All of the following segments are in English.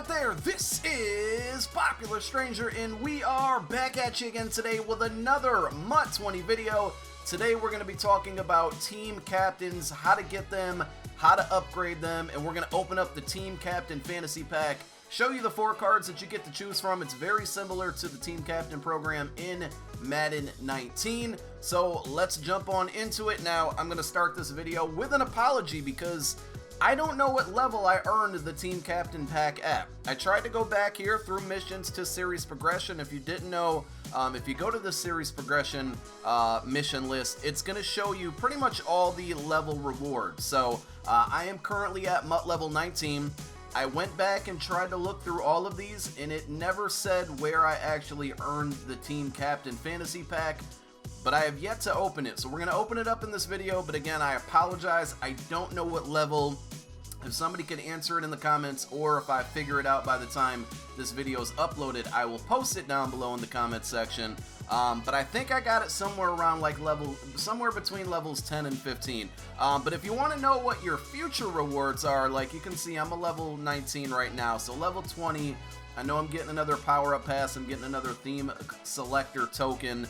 out there? This is Popular Stranger, and we are back at you again today with another MUT 20 video. Today we're going to be talking about team captains, how to get them, how to upgrade them, and we're going to open up the Team Captain Fantasy Pack, show you the 4 cards that you get to choose from. It's very similar to the Team Captain program in Madden 19. So let's jump on into it. Now, I'm going to start this video with an apology because I don't know what level I earned the Team Captain Pack at. I tried to go back here through missions to series progression. If you didn't know, if you go to the series progression mission list, it's going to show you pretty much all the level rewards. So I am currently at MUT level 19. I went back and tried to look through all of these, and it never said where I actually earned the Team Captain Fantasy Pack, but I have yet to open it. So we're going to open it up in this video, but again, I apologize. I don't know what level. If somebody could answer it in the comments, or if I figure it out by the time this video is uploaded, I will post it down below in the comment section. But I think I got it somewhere around like somewhere between levels 10 and 15. But if you want to know what your future rewards are, like you can see, I'm a level 19 right now. So level 20, I know I'm getting another power-up pass. I'm getting another theme selector token.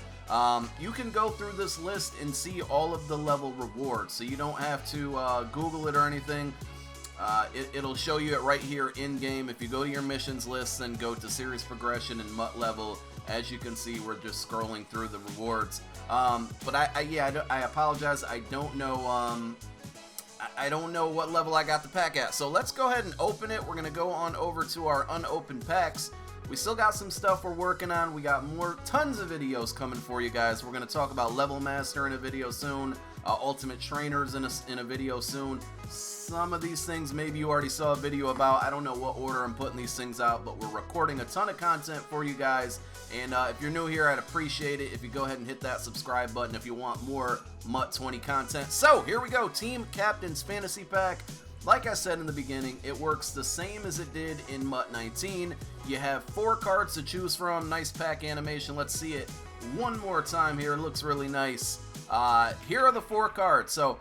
You can go through this list and see all of the level rewards. So you don't have to Google it or anything. It'll show you it right here in game. If you go to your missions list and go to series progression and MUT level, as you can see, we're just scrolling through the rewards. But I apologize. I don't know. I don't know what level I got the pack at. So let's go ahead and open it. We're gonna go on over to our unopened packs. We still got some stuff we're working on. We got tons of videos coming for you guys. We're gonna talk about Level Master in a video soon. Ultimate Trainers in a video soon. Some of these things maybe you already saw a video about. I don't know what order I'm putting these things out, but we're recording a ton of content for you guys. And if you're new here, I'd appreciate it if you go ahead and hit that subscribe button if you want more MUT 20 content. So here we go, Team Captain's Fantasy Pack. Like I said in the beginning, it works the same as it did in MUT 19. You have 4 cards to choose from. Nice pack animation. Let's see it one more time here. It looks really nice. Here are the 4 cards. So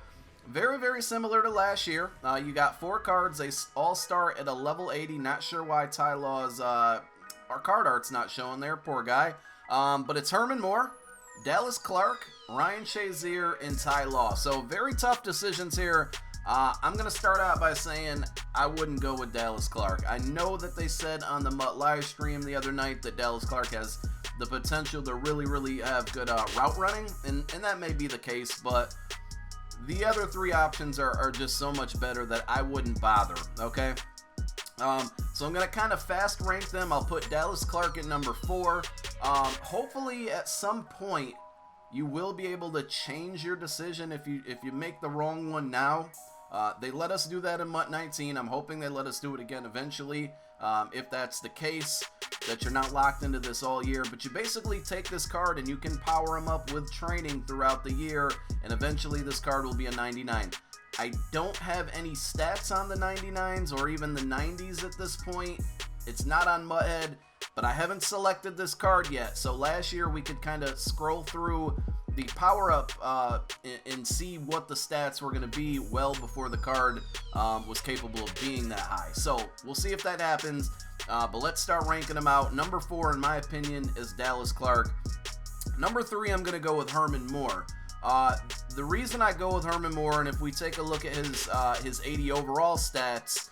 very, very similar to last year. You got 4 cards. They all start at a level 80. Not sure why Ty Law's our card art's not showing there. Poor guy. But it's Herman Moore, Dallas Clark, Ryan Shazier, and Ty Law. So very tough decisions here. I'm going to start out by saying I wouldn't go with Dallas Clark. I know that they said on the MUT live stream the other night that Dallas Clark has the potential to really, really have good route running, and that may be the case, but the other 3 options are just so much better that I wouldn't bother, okay? So I'm going to kind of fast rank them. I'll put Dallas Clark at number 4. Hopefully at some point you will be able to change your decision if you make the wrong one now. They let us do that in MUT 19. I'm hoping they let us do it again eventually. If that's the case, that you're not locked into this all year. But you basically take this card and you can power them up with training throughout the year, and eventually this card will be a 99. I don't have any stats on the 99s or even the 90s at this point. It's not on MUThead, but I haven't selected this card yet. So last year we could kind of scroll through the power-up and see what the stats were going to be well before the card was capable of being that high. So we'll see if that happens, but let's start ranking them out. Number 4, in my opinion, is Dallas Clark. Number 3, I'm going to go with Herman Moore. The reason I go with Herman Moore, and if we take a look at his 80 overall stats,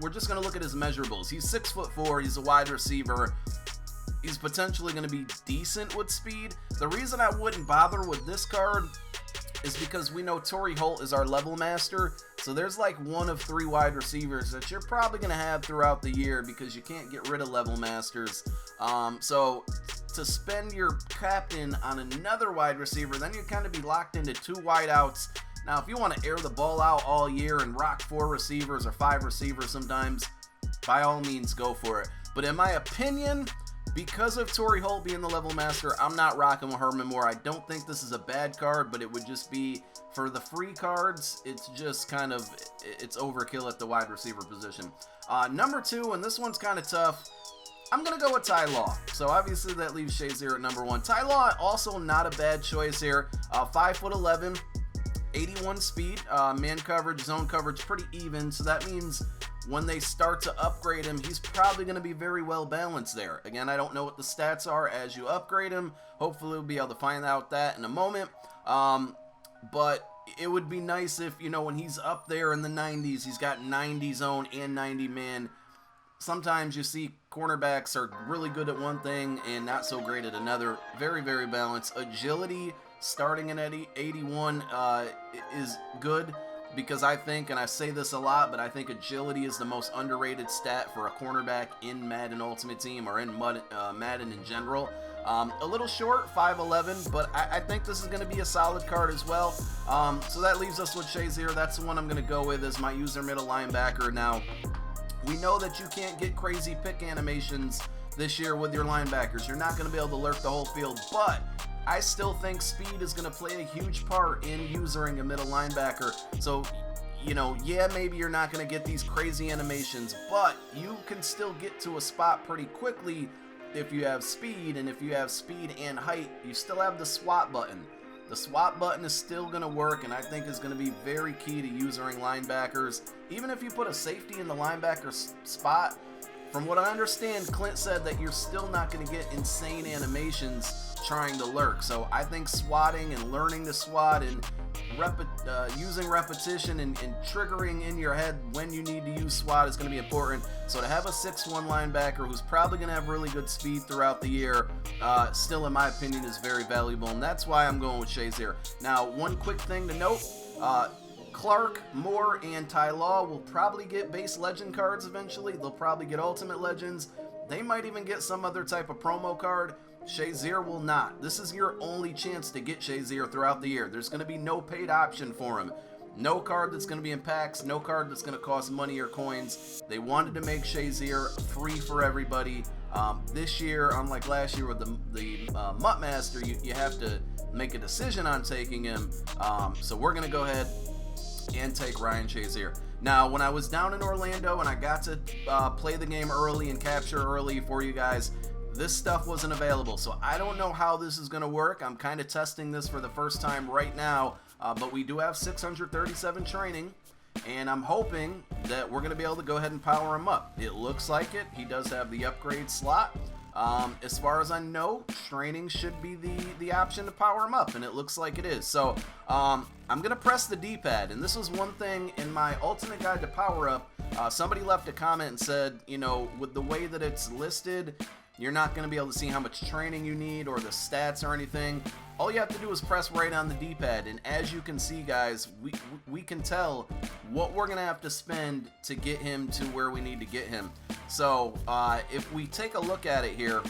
we're just going to look at his measurables. He's 6'4", he's a wide receiver. He's potentially going to be decent with speed. The reason I wouldn't bother with this card is because we know Torrey Holt is our level master. So there's like 1 of 3 wide receivers that you're probably going to have throughout the year because you can't get rid of level masters. So to spend your captain on another wide receiver, then you'd kind of be locked into 2 wideouts. Now, if you want to air the ball out all year and rock 4 receivers or 5 receivers sometimes, by all means, go for it. But in my opinion, because of Torrey Holt being the level master, I'm not rocking with Herman Moore. I don't think this is a bad card, but it would just be, for the free cards, it's just kind of, it's overkill at the wide receiver position. Number 2, and this one's kind of tough, I'm going to go with Ty Law. So obviously that leaves Shazier at number 1. Ty Law, also not a bad choice here. 5'11", 81 speed, man coverage, zone coverage, pretty even. So that means when they start to upgrade him, he's probably going to be very well balanced there. Again, I don't know what the stats are as you upgrade him. Hopefully we'll be able to find out that in a moment. But it would be nice if, you know, when he's up there in the 90s, he's got 90 zone and 90 man. Sometimes you see cornerbacks are really good at one thing and not so great at another. Very, very balanced. Agility starting at 81 is good, because I think, and I say this a lot, but I think agility is the most underrated stat for a cornerback in Madden Ultimate Team or in Madden in general. A little short, 5'11", but I think this is going to be a solid card as well. So that leaves us with Shazier. That's the one I'm going to go with as my user middle linebacker. Now, we know that you can't get crazy pick animations this year with your linebackers. You're not going to be able to lurk the whole field, but I still think speed is going to play a huge part in usering a middle linebacker. So, you know, yeah, maybe you're not going to get these crazy animations, but you can still get to a spot pretty quickly if you have speed, and if you have speed and height, you still have the swap button. The swap button is still going to work, and I think is going to be very key to using linebackers. Even if you put a safety in the linebacker spot, from what I understand, Clint said that you're still not going to get insane animations trying to lurk. So I think swatting and learning to swat and using repetition and triggering in your head when you need to use swat is going to be important. So to have a 6'1" linebacker who's probably going to have really good speed throughout the year, still in my opinion is very valuable, and that's why I'm going with Shazier. Now, one quick thing to note, Clark, Moore, and Ty Law will probably get base legend cards eventually. They'll probably get ultimate legends. They might even get some other type of promo card. Shazier will not. This is your only chance to get Shazier throughout the year. There's going to be no paid option for him. No card that's going to be in packs. No card that's going to cost money or coins. They wanted to make Shazier free for everybody. This year, unlike last year with the MUT Master, you have to make a decision on taking him. So we're going to go ahead and take Ryan Shazier. Now, when I was down in Orlando and I got to play the game early and capture early for you guys, this stuff wasn't available. So I don't know how this is going to work. I'm kind of testing this for the first time right now, but we do have 637 training, and I'm hoping that we're going to be able to go ahead and power him up. It looks like it. He does have the upgrade slot. As far as I know, training should be the option to power him up, and it looks like it is. So I'm going to press the D-pad, and this was one thing in my ultimate guide to power up. Somebody left a comment and said, you know, with the way that it's listed, you're not going to be able to see how much training you need or the stats or anything. All you have to do is press right on the D-pad, and as you can see, guys, we can tell what we're going to have to spend to get him to where we need to get him. So if we take a look at it here,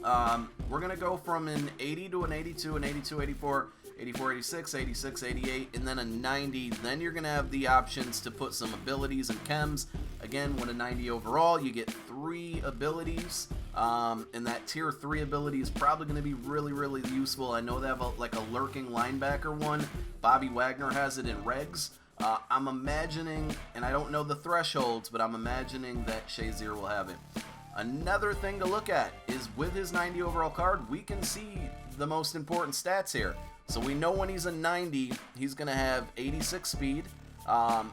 we're going to go from an 80 to an 82, an 82, 84, 84, 86, 86, 88, and then a 90. Then you're going to have the options to put some abilities and chems. Again, with a 90 overall, you get 3 abilities, and that tier 3 ability is probably going to be really, really useful. I know they have like a lurking linebacker one. Bobby Wagner has it in regs. I'm imagining, and I don't know the thresholds, but I'm imagining that Shazier will have it. Another thing to look at is with his 90 overall card, we can see the most important stats here. So we know when he's a 90, he's going to have 86 speed.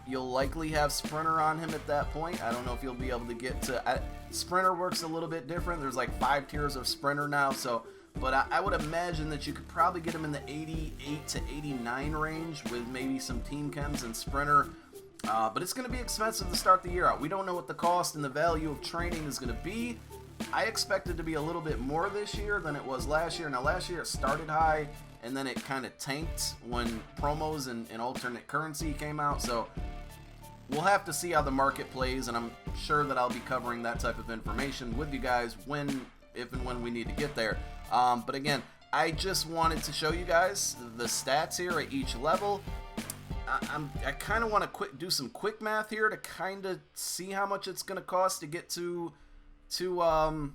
You'll likely have Sprinter on him at that point. I don't know if you'll be able to get to... Sprinter works a little bit different. There's like 5 tiers of Sprinter now, so... But I would imagine that you could probably get him in the 88 to 89 range with maybe some Team Chems and Sprinter. But it's going to be expensive to start the year out. We don't know what the cost and the value of training is going to be. I expect it to be a little bit more this year than it was last year. Now, last year it started high, and then it kind of tanked when promos and alternate currency came out. So we'll have to see how the market plays, and I'm sure that I'll be covering that type of information with you guys if and when we need to get there. But again, I just wanted to show you guys the stats here at each level. I kind of want to do some quick math here to kind of see how much it's going to cost to get to a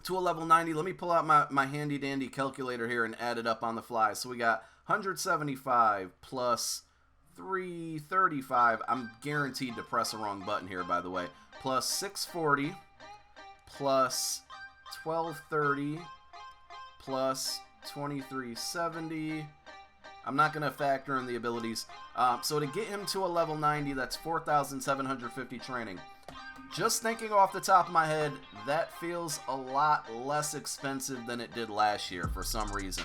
level 90. Let me pull out my handy dandy calculator here and add it up on the fly. So we got 175 plus 335. I'm guaranteed to press a wrong button here, by the way. Plus 640 plus 1230 plus 2370 I'm not going to factor in the abilities. So to get him to a level 90, that's 4,750 training. Just thinking off the top of my head, that feels a lot less expensive than it did last year for some reason.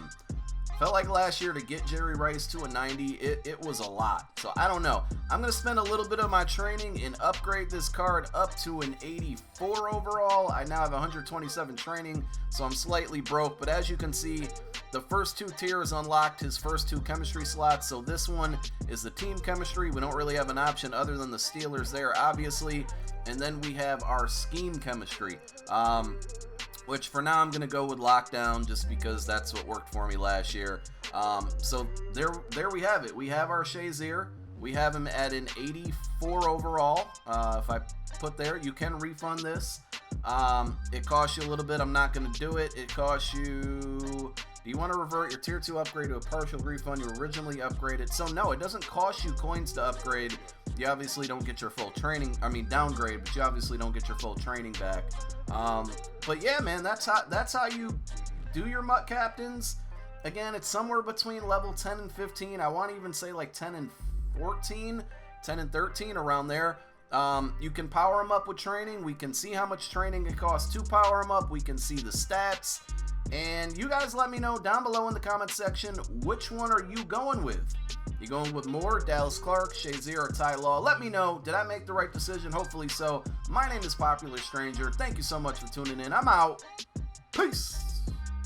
Felt like last year to get Jerry Rice to a 90, it was a lot. So I don't know. I'm going to spend a little bit of my training and upgrade this card up to an 84 overall. I now have 127 training, so I'm slightly broke. But as you can see, the first 2 tiers unlocked his first 2 chemistry slots. So this one is the team chemistry. We don't really have an option other than the Steelers there, obviously. And then we have our scheme chemistry, which for now I'm going to go with lockdown just because that's what worked for me last year. So there we have it. We have our Shazier. We have him at an 84 overall. If I put there, you can refund this. It costs you a little bit. I'm not going to do it. It costs you... Do you want to revert your tier 2 upgrade to a partial refund you originally upgraded? So no, it doesn't cost you coins to upgrade. You obviously don't get your full training, downgrade, but you obviously don't get your full training back. But yeah, man, that's how you do your MUT captains. Again, it's somewhere between level 10 and 15. I want to even say like 10 and 14, 10 and 13, around there. You can power them up with training. We can see how much training it costs to power them up. We can see the stats. And you guys let me know down below in the comment section, which one are you going with? You going with Moore, Dallas Clark, Shazier, or Ty Law? Let me know. Did I make the right decision? Hopefully so. My name is Popular Stranger. Thank you so much for tuning in. I'm out. Peace.